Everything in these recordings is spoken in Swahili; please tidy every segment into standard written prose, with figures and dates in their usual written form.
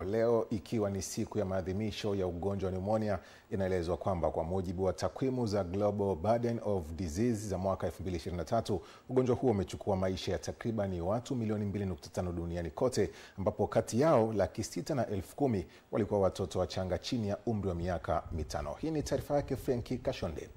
Leo ikiwa ni siku ya maadhimisho ya ugonjwa wa pneumonia, inaelezwa kwamba kwa mujibu wa takwimu za Global Burden of Disease za mwaka 2023, ugonjwa huo umechukua maisha ya takriban watu milioni 2.5 duniani kote, ambapo kati yao 610,000 walikuwa watoto wachanga chini ya umri wa miaka 5. Hii ni taarifa yake Frankie Kashonde.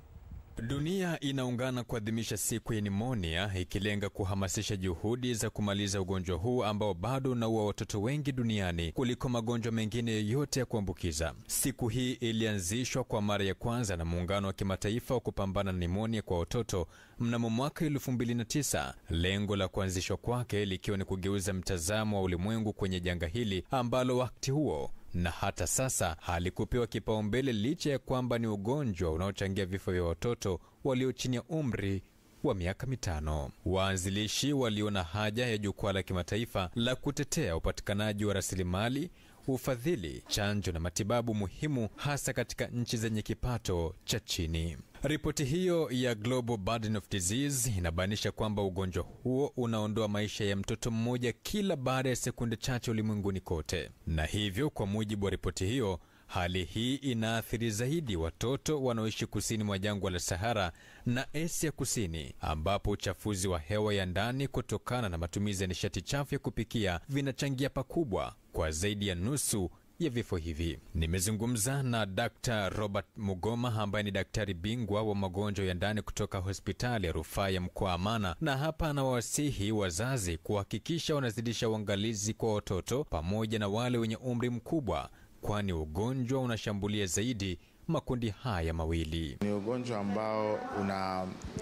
Dunia inaungana kuadhimisha siku ya pneumonia, ikilenga kuhamasisha juhudi za kumaliza ugonjwa huu ambao bado unaua watoto wengi duniani kuliko magonjwa mengine yoyote ya kuambukiza. Siku hii ilianzishwa kwa mara ya kwanza na Muungano wa Kimataifa wa kupambana na pneumonia kwa watoto mnamo mwaka 2009, lengo la kuanzishwa kwake likiwa ni kugeuza mtazamo wa ulimwengu kwenye janga hili ambalo wakati huo na hata sasa halikupewa kipaumbele, licha ya kwamba ni ugonjwa unaochangia vifo vya watoto walio chini ya umri wa miaka 5. Waanzilishi waliona haja ya jukwaa la kimataifa la kutetea upatikanaji wa rasilimali, ufadhili, chanjo na matibabu muhimu hasa katika nchi zenye kipato cha chini. Ripoti hiyo ya Global Burden of Disease inabainisha kwamba ugonjwa huo unaondoa maisha ya mtoto mmoja kila baada ya sekunde chache ulimwenguni kote. Na hivyo kwa mujibu wa ripoti hiyo, hali hii inaathiri zaidi watoto wanaoishi kusini mwa jangwa la Sahara na Asia Kusini, ambapo uchafuzi wa hewa ya ndani kutokana na matumizi ya nishati chafu ya kupikia vinachangia pakubwa kwa zaidi ya nusu ya vifo hivi. Nimezungumza na Dr. Robert Mugoma ambaye ni daktari bingwa wa magonjwa ya ndani kutoka hospitali ya rufaa ya mkoa Amana, na hapa anawasihi wazazi kuhakikisha wanazidisha uangalizi kwa watoto pamoja na wale wenye umri mkubwa, kwani ugonjwa unashambulia zaidi makundi haya mawili. Ni ugonjwa ambao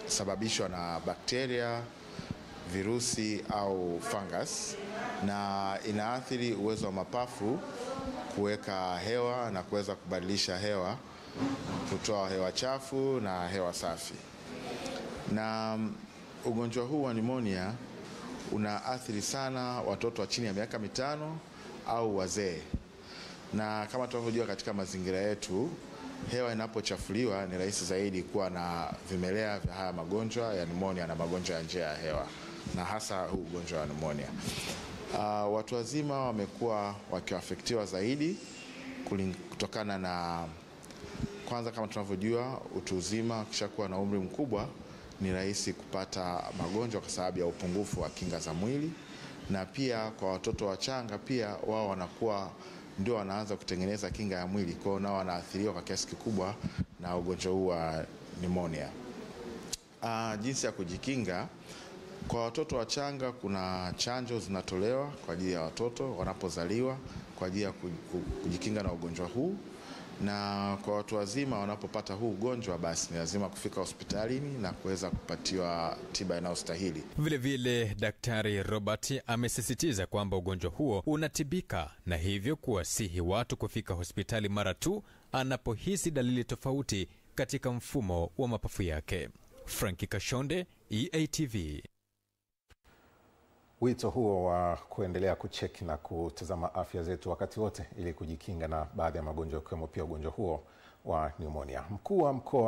unasababishwa na bakteria, virusi au fungus, na inaathiri uwezo wa mapafu kuweka hewa na kuweza kubadilisha hewa, kutoa hewa chafu na hewa safi. Na ugonjwa huu wa pneumonia unaathiri sana watoto wa chini ya miaka 5 au wazee. Na kama tunavyojua katika mazingira yetu, hewa inapochafuliwa ni rahisi zaidi kuwa na vimelea vya haya magonjwa ya pneumonia na magonjwa ya njia ya hewa, na hasa huu ugonjwa wa pneumonia. Watu wazima wamekuwa wakiafektiwa zaidi kutokana na, kwanza kama tunavyojua, utu uzima ukishakuwa na umri mkubwa ni rahisi kupata magonjwa kwa sababu ya upungufu wa kinga za mwili, na pia kwa watoto wachanga pia wao wanakuwa ndio wanaanza kutengeneza kinga ya mwili, kwa hiyo nao wanaathiriwa kwa kiasi kikubwa na ugonjwa huu wa pneumonia. Jinsi ya kujikinga kwa watoto wachanga, kuna chanjo zinatolewa kwa ajili ya watoto wanapozaliwa kwa ajili ya kujikinga na ugonjwa huu, na kwa watu wazima wanapopata huu ugonjwa basi ni lazima kufika hospitalini na kuweza kupatiwa tiba inayostahili. Vile vile Daktari Robert amesisitiza kwamba ugonjwa huo unatibika, na hivyo kuwasihi watu kufika hospitali mara tu anapohisi dalili tofauti katika mfumo wa mapafu yake. Frankie Kashonde, EATV. Wito huo wa kuendelea kucheki na kutazama afya zetu wakati wote ili kujikinga na baadhi ya magonjwa, ikiwemo pia ugonjwa huo wa pneumonia. Mkuu wa mkoa